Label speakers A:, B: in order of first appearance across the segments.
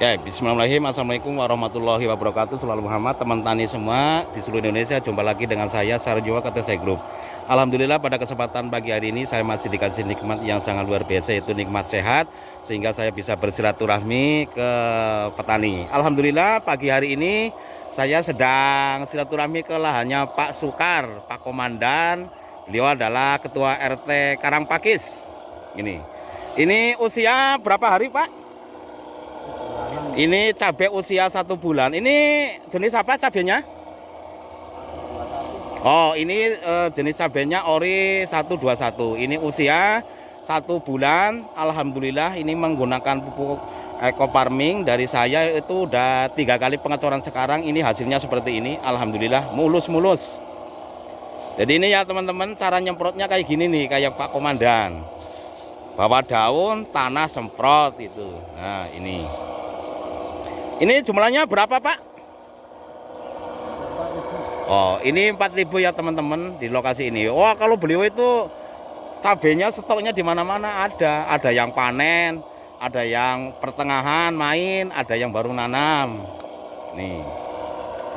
A: Ya, bismillahirrahmanirrahim. Assalamualaikum warahmatullahi wabarakatuh. Selalu Muhammad, teman tani semua di seluruh Indonesia. Jumpa lagi dengan saya Sarjowa KTC Group. Alhamdulillah pada kesempatan pagi hari ini saya masih dikasih nikmat yang sangat luar biasa, yaitu nikmat sehat, sehingga saya bisa bersilaturahmi ke petani. Alhamdulillah pagi hari ini saya sedang silaturahmi ke lahannya Pak Sukar, Pak Komandan. Beliau adalah Ketua RT Karangpakis. Ini usia berapa hari, Pak? Ini cabai usia 1 bulan. Ini jenis apa cabenya? Oh, ini jenis cabenya Ori 121. Ini usia 1 bulan. Alhamdulillah ini menggunakan pupuk eco farming dari saya itu udah 3 kali pengecoran sekarang. Ini hasilnya seperti ini. Alhamdulillah mulus-mulus. Jadi ini ya teman-teman, cara nyemprotnya kayak gini nih, kayak Pak Komandan. Bawa daun, tanah, semprot itu. Nah, ini. Ini jumlahnya berapa, Pak? Oh, ini 4.000 ya teman-teman di lokasi ini. Wah, kalau beliau itu cabenya stoknya di mana-mana ada. Ada yang panen, ada yang pertengahan main, ada yang baru nanam. Nih.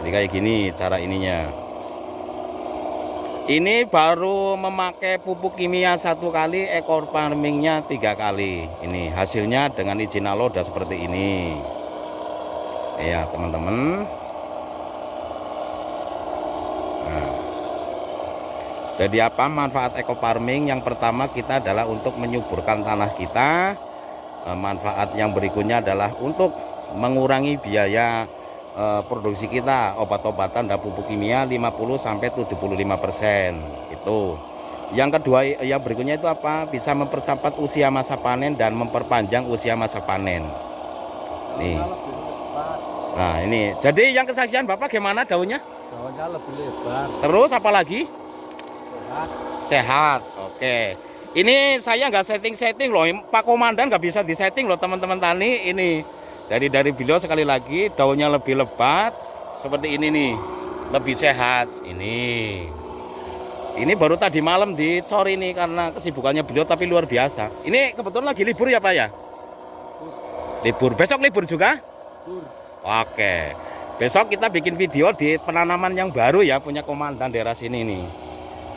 A: Jadi kayak gini cara ininya. Ini baru memakai pupuk kimia 1 kali, eco farmingnya 3 kali. Ini hasilnya dengan izin Allah udah seperti ini. Ya teman-teman. Nah, jadi apa manfaat eco farming? Yang pertama kita adalah untuk menyuburkan tanah kita. Manfaat yang berikutnya adalah untuk mengurangi biaya produksi kita, obat-obatan dan pupuk kimia 50-75%. Itu. Yang kedua yang berikutnya itu apa? Bisa mempercepat usia masa panen dan memperpanjang usia masa panen. Nih. Nah ini, jadi yang kesaksian Bapak gimana daunnya?
B: Daunnya lebih lebar.
A: Terus apa lagi?
B: Sehat.
A: Sehat. Oke. Ini saya nggak setting loh, Pak Komandan nggak bisa disetting loh teman-teman tani. Ini dari beliau sekali lagi, daunnya lebih lebat seperti ini nih, lebih sehat. Ini baru tadi malam di sore ini karena kesibukannya beliau tapi luar biasa. Ini kebetulan lagi libur ya Pak ya? Libur. Besok libur juga?
B: Libur.
A: Oke, besok kita bikin video di penanaman yang baru ya, punya komandan daerah sini nih.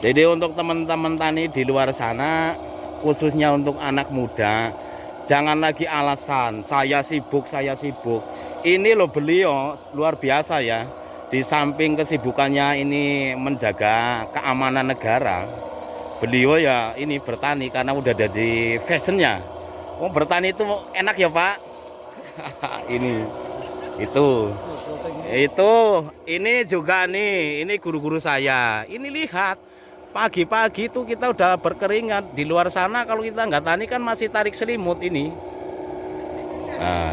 A: Jadi untuk teman-teman tani di luar sana, khususnya untuk anak muda, jangan lagi alasan saya sibuk. Ini loh beliau luar biasa ya. Di samping kesibukannya ini menjaga keamanan negara, beliau ya ini bertani karena udah jadi fashionnya. Oh bertani itu enak ya Pak. Ini juga nih, ini guru-guru saya. Ini lihat, pagi-pagi itu kita udah berkeringat. Di luar sana kalau kita nggak tani kan masih tarik selimut ini. Nah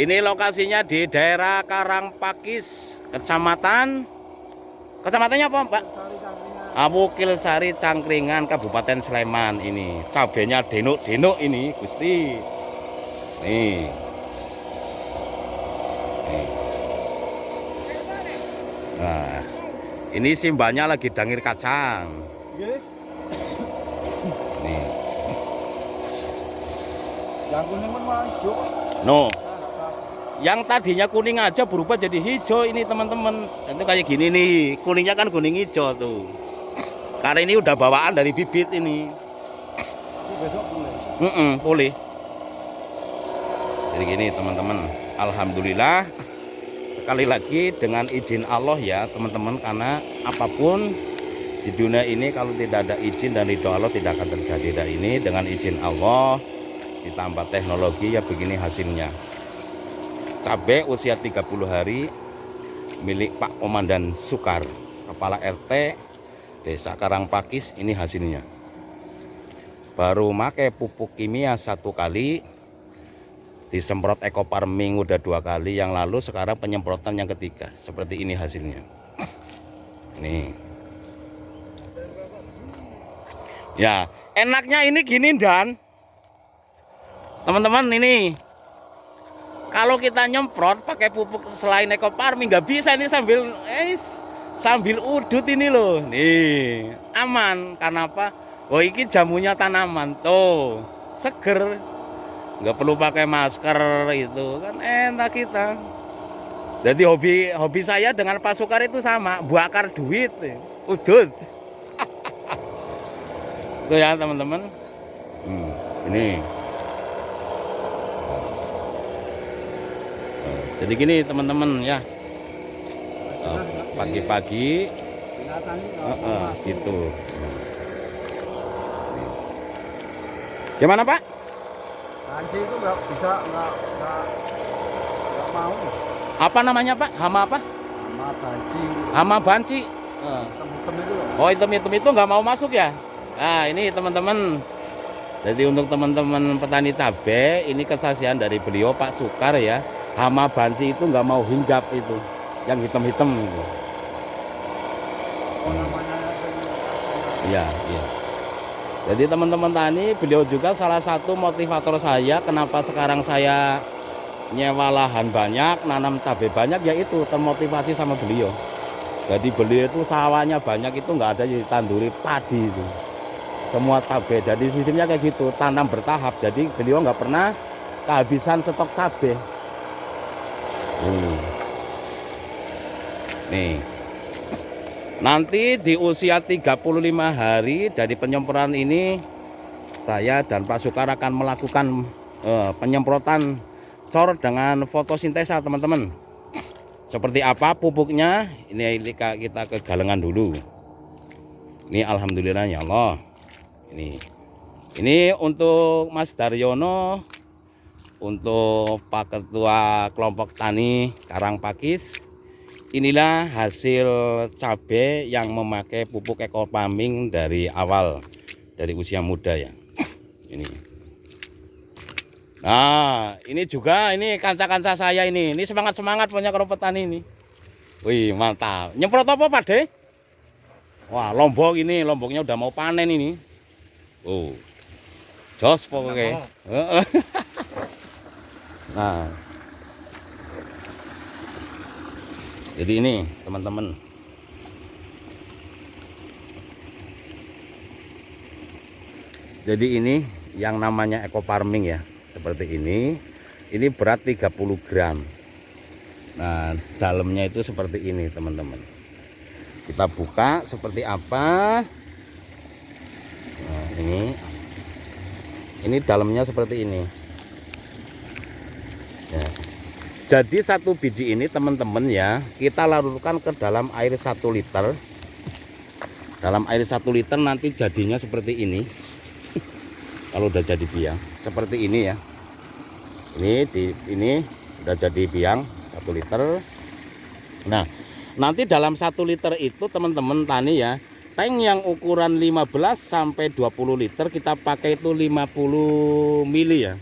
A: ini lokasinya di daerah Karangpakis, kecamatannya apa Pak? Abukil Sari Cangkringan, Kabupaten Sleman. Ini cabenya denuk-denuk ini Gusti. Nih. Nah, ini simbahnya lagi dangir kacang. Nih.
B: Yang kuning kan malah hijau.
A: No. Yang tadinya kuning aja berubah jadi hijau ini teman-teman. Itu kayak gini nih, kuningnya kan kuning hijau tuh. Karena ini udah bawaan dari bibit ini.
B: Besok boleh.
A: Boleh. Jadi gini teman-teman, alhamdulillah sekali lagi dengan izin Allah ya teman-teman, karena apapun di dunia ini kalau tidak ada izin dan ridho Allah tidak akan terjadi. Dan ini dengan izin Allah ditambah teknologi ya begini hasilnya. Cabai usia 30 hari milik Pak Komandan Sukar, Kepala RT Desa Karangpakis. Ini hasilnya. Baru pakai pupuk kimia 1 kali, disemprot eco farming udah 2 kali yang lalu, sekarang penyemprotan yang ketiga. Seperti ini hasilnya. Nih. Ya, enaknya ini gini dan teman-teman ini. Kalau kita nyemprot pakai pupuk selain eco farming nggak bisa ini sambil udut ini loh. Nih, aman. Karena apa? Oh, ini jamunya tanaman tuh. Seger. nggak perlu pakai masker, itu kan enak kita. Jadi hobi saya dengan Pak Sukar itu sama, bakar duit, udut. Itu ya teman-teman. Ini. Jadi gini teman-teman ya. Pagi-pagi gitu. Gimana Pak?
B: Anji itu nggak bisa nggak mau.
A: Apa namanya Pak? Hama apa?
B: Sama banci.
A: Hama banci.
B: Hitam-hitam itu loh.
A: Oh hitam-hitam itu nggak mau masuk ya? Nah ini teman-teman. Jadi untuk teman-teman petani cabai, ini kesaksian dari beliau Pak Sukar ya. Hama banci itu nggak mau hinggap itu, yang hitam-hitam itu.
B: Oh namanya
A: Iya, iya. Jadi teman-teman tani, beliau juga salah satu motivator saya kenapa sekarang saya nyewa lahan banyak, nanam cabai banyak, yaitu termotivasi sama beliau. Jadi beliau itu sawahnya banyak, itu nggak ada ditanduri padi itu. Semua cabai, jadi sistemnya kayak gitu, tanam bertahap. Jadi beliau nggak pernah kehabisan stok cabai. Nih. Nanti di usia 35 hari dari penyemprotan ini, saya dan Pak Sukar akan melakukan penyemprotan cor dengan fotosintesa teman-teman. Seperti apa pupuknya, ini kita ke galengan dulu. Ini alhamdulillah ya Allah. Ini untuk Mas Daryono, untuk Pak Ketua Kelompok Tani Karangpakis. Inilah hasil cabai yang memakai pupuk eco farming dari awal, dari usia muda ya. Ini. Nah, ini juga ini kanca-kanca saya ini. Ini semangat-semangat punya kelompok tani ini. Wih, mantap. Nyemprot apa Pak De? Wah, lombok ini, lomboknya udah mau panen ini. Oh. Jos pokoknya. Nah. Jadi ini teman-teman. Jadi ini yang namanya eco farming ya. Seperti ini. Ini berat 30 gram. Nah, dalamnya itu seperti ini teman-teman. Kita buka seperti apa. Nah, ini dalamnya seperti ini. Ya. Jadi satu biji ini teman-teman ya, kita larutkan ke dalam air 1 liter. Dalam air 1 liter nanti jadinya seperti ini. Kalau udah jadi biang seperti ini ya. Ini udah jadi biang 1 liter. Nah, nanti dalam 1 liter itu teman-teman tani ya, tank yang ukuran 15 sampai 20 liter kita pakai itu 50 mili ya.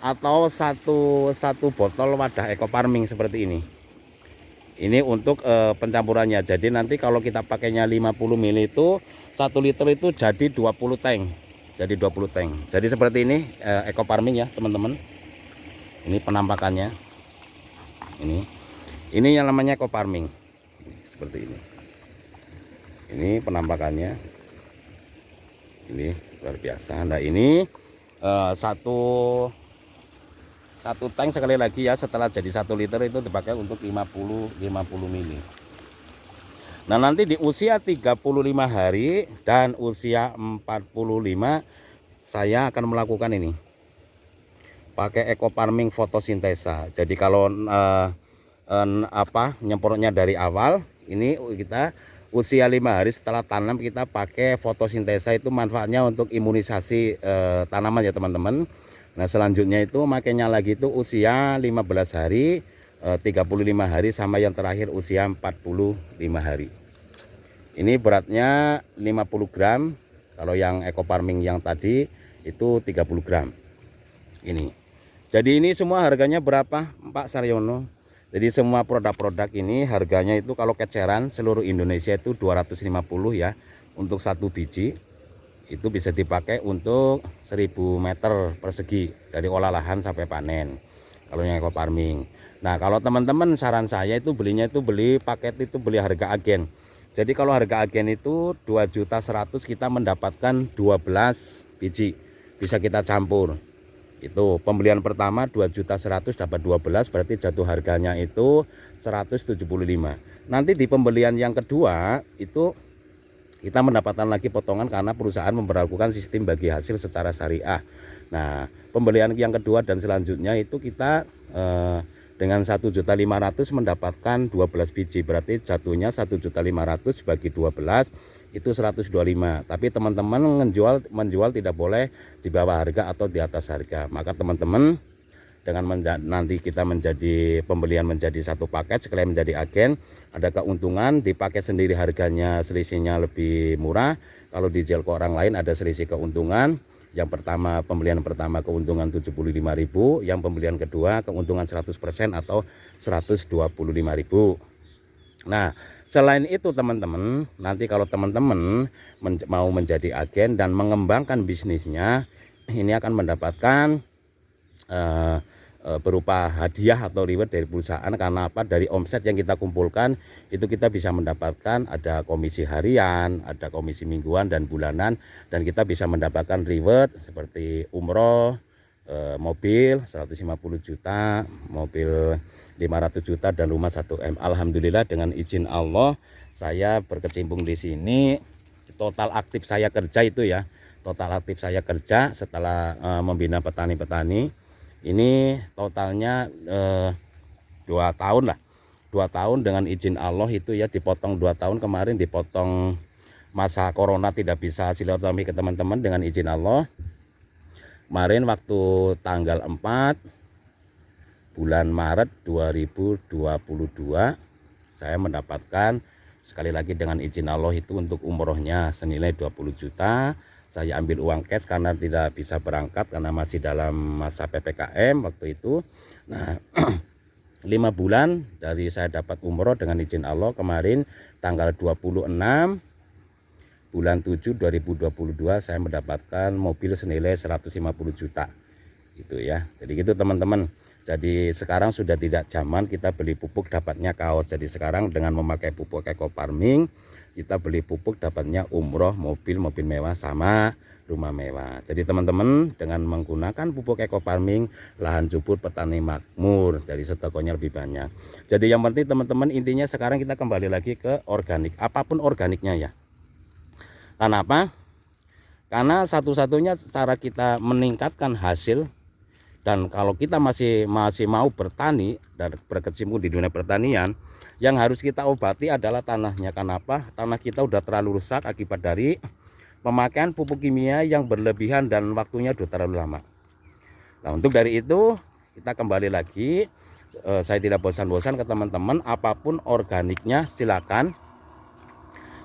A: Atau satu botol wadah eco farming seperti ini. Ini untuk pencampurannya. Jadi nanti kalau kita pakainya 50 ml itu 1 liter itu jadi 20 tank. Jadi 20 tank. Jadi seperti ini eco farming ya teman-teman. Ini penampakannya. Ini yang namanya eco farming. Seperti ini. Ini penampakannya. Ini luar biasa. Nah ini satu tank sekali lagi ya, setelah jadi 1 liter itu dipakai untuk 50 mili. Nah nanti di usia 35 hari dan usia 45 saya akan melakukan ini, pakai eco farming fotosintesa. Jadi kalau nyemprotnya dari awal, ini kita usia 5 hari setelah tanam kita pakai fotosintesa. Itu manfaatnya untuk imunisasi tanaman ya teman-teman. Nah selanjutnya itu makanya lagi itu usia 15 hari, 35 hari sama yang terakhir usia 45 hari. Ini beratnya 50 gram. Kalau yang eco farming yang tadi itu 30 gram. Ini. Jadi ini semua harganya berapa Pak Saryono? Jadi semua produk-produk ini harganya itu kalau keceran seluruh Indonesia itu 250 ya. Untuk satu biji. Itu bisa dipakai untuk 1000 meter persegi dari olah lahan sampai panen kalau yang eco farming. Nah kalau teman-teman saran saya itu belinya itu beli paket itu beli harga agen. Jadi kalau harga agen itu 2.100.000 kita mendapatkan 12 biji bisa kita campur. Itu pembelian pertama 2.100.000 dapat 12, berarti jatuh harganya itu 175. Nanti di pembelian yang kedua itu kita mendapatkan lagi potongan karena perusahaan memperlakukan sistem bagi hasil secara syariah. Nah, pembelian yang kedua dan selanjutnya itu kita dengan 1.500.000 mendapatkan 12 biji, berarti jatuhnya 1.500.000 bagi 12 itu 125. Tapi teman-teman menjual tidak boleh di bawah harga atau di atas harga. Maka teman-teman dengan nanti kita menjadi pembelian menjadi satu paket, sekalian menjadi agen, ada keuntungan. Di paket sendiri harganya selisihnya lebih murah, kalau dijual ke orang lain ada selisih keuntungan. Yang pertama, pembelian pertama keuntungan 75.000, yang pembelian kedua keuntungan 100% atau 125.000. Nah, selain itu teman-teman, nanti kalau teman-teman mau menjadi agen dan mengembangkan bisnisnya, ini akan mendapatkan berupa hadiah atau reward dari perusahaan. Karena apa? Dari omset yang kita kumpulkan itu kita bisa mendapatkan ada komisi harian, ada komisi mingguan dan bulanan, dan kita bisa mendapatkan reward seperti umroh, mobil 150 juta, mobil 500 juta dan rumah 1 M. Alhamdulillah dengan izin Allah saya berkecimpung di sini. Total aktif saya kerja itu ya, total aktif saya kerja setelah membina petani-petani ini totalnya 2 tahun lah, 2 tahun dengan izin Allah itu ya, dipotong 2 tahun kemarin, dipotong masa corona tidak bisa silaturahmi ke teman-teman dengan izin Allah. Kemarin waktu tanggal 4 bulan Maret 2022 saya mendapatkan sekali lagi dengan izin Allah itu untuk umrohnya senilai 20 juta. Saya ambil uang cash karena tidak bisa berangkat karena masih dalam masa PPKM waktu itu. Nah 5 bulan dari saya dapat umroh dengan izin Allah kemarin tanggal 26 bulan 7 2022 saya mendapatkan mobil senilai 150 juta gitu ya. Jadi gitu teman-teman. Jadi sekarang sudah tidak zaman kita beli pupuk dapatnya kaos. Jadi sekarang dengan memakai pupuk Eco Farming kita beli pupuk dapatnya umroh, mobil mewah sama rumah mewah. Jadi teman-teman dengan menggunakan pupuk Eco Farming lahan subur petani makmur, dari stokonya lebih banyak. Jadi yang penting teman-teman intinya sekarang kita kembali lagi ke organik, apapun organiknya ya. Karena apa? Karena satu-satunya cara kita meningkatkan hasil, dan kalau kita masih mau bertani dan berkecimpung di dunia pertanian, yang harus kita obati adalah tanahnya. Kenapa? Tanah kita udah terlalu rusak akibat dari pemakaian pupuk kimia yang berlebihan dan waktunya udah terlalu lama. Nah untuk dari itu kita kembali lagi, saya tidak bosan-bosan ke teman-teman, apapun organiknya silakan.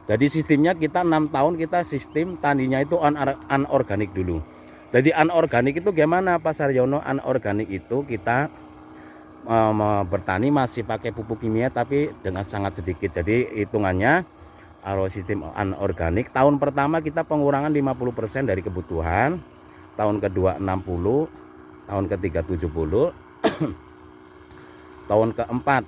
A: Jadi sistemnya kita 6 tahun kita sistem taninya itu anorganik dulu. Jadi anorganik itu gimana Pak Saryono? Anorganik itu kita bertani masih pakai pupuk kimia tapi dengan sangat sedikit. Jadi hitungannya kalau sistem anorganik tahun pertama kita pengurangan 50% dari kebutuhan, tahun kedua 60, tahun ketiga 70, tahun keempat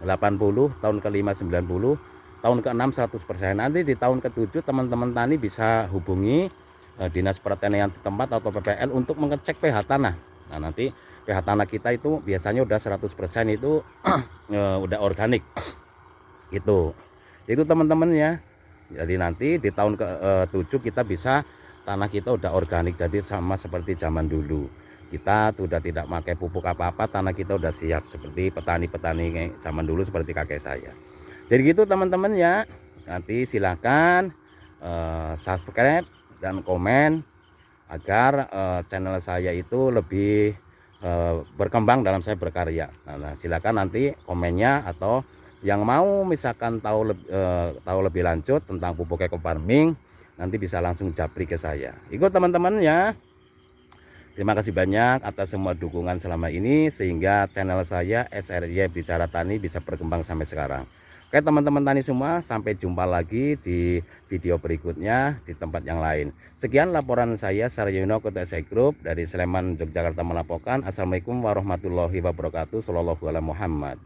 A: 80, tahun kelima 90, tahun keenam 100%. Nanti di tahun ketujuh teman-teman tani bisa hubungi Dinas Pertanian tempat atau PPL untuk mengecek pH tanah. Nah nanti pH tanah kita itu biasanya udah 100% itu udah organik itu teman-teman ya. Jadi nanti di tahun ke-7 kita bisa tanah kita udah organik, jadi sama seperti zaman dulu kita sudah tidak pakai pupuk apa-apa, tanah kita udah siap seperti petani-petani zaman dulu seperti kakek saya. Jadi gitu teman-teman ya. Nanti silahkan subscribe dan komen agar channel saya itu lebih berkembang dalam saya berkarya. Nah, silakan nanti komennya, atau yang mau misalkan tahu lebih lanjut tentang pupuk Eco Farming nanti bisa langsung japri ke saya. Ikut teman-teman ya. Terima kasih banyak atas semua dukungan selama ini sehingga channel saya SRY Bicara Tani bisa berkembang sampai sekarang. Oke teman-teman tani semua, sampai jumpa lagi di video berikutnya di tempat yang lain. Sekian laporan saya, Saryono Kota SI Group dari Sleman, Yogyakarta melaporkan. Assalamualaikum warahmatullahi wabarakatuh. Shallallahu alaihi Muhammad.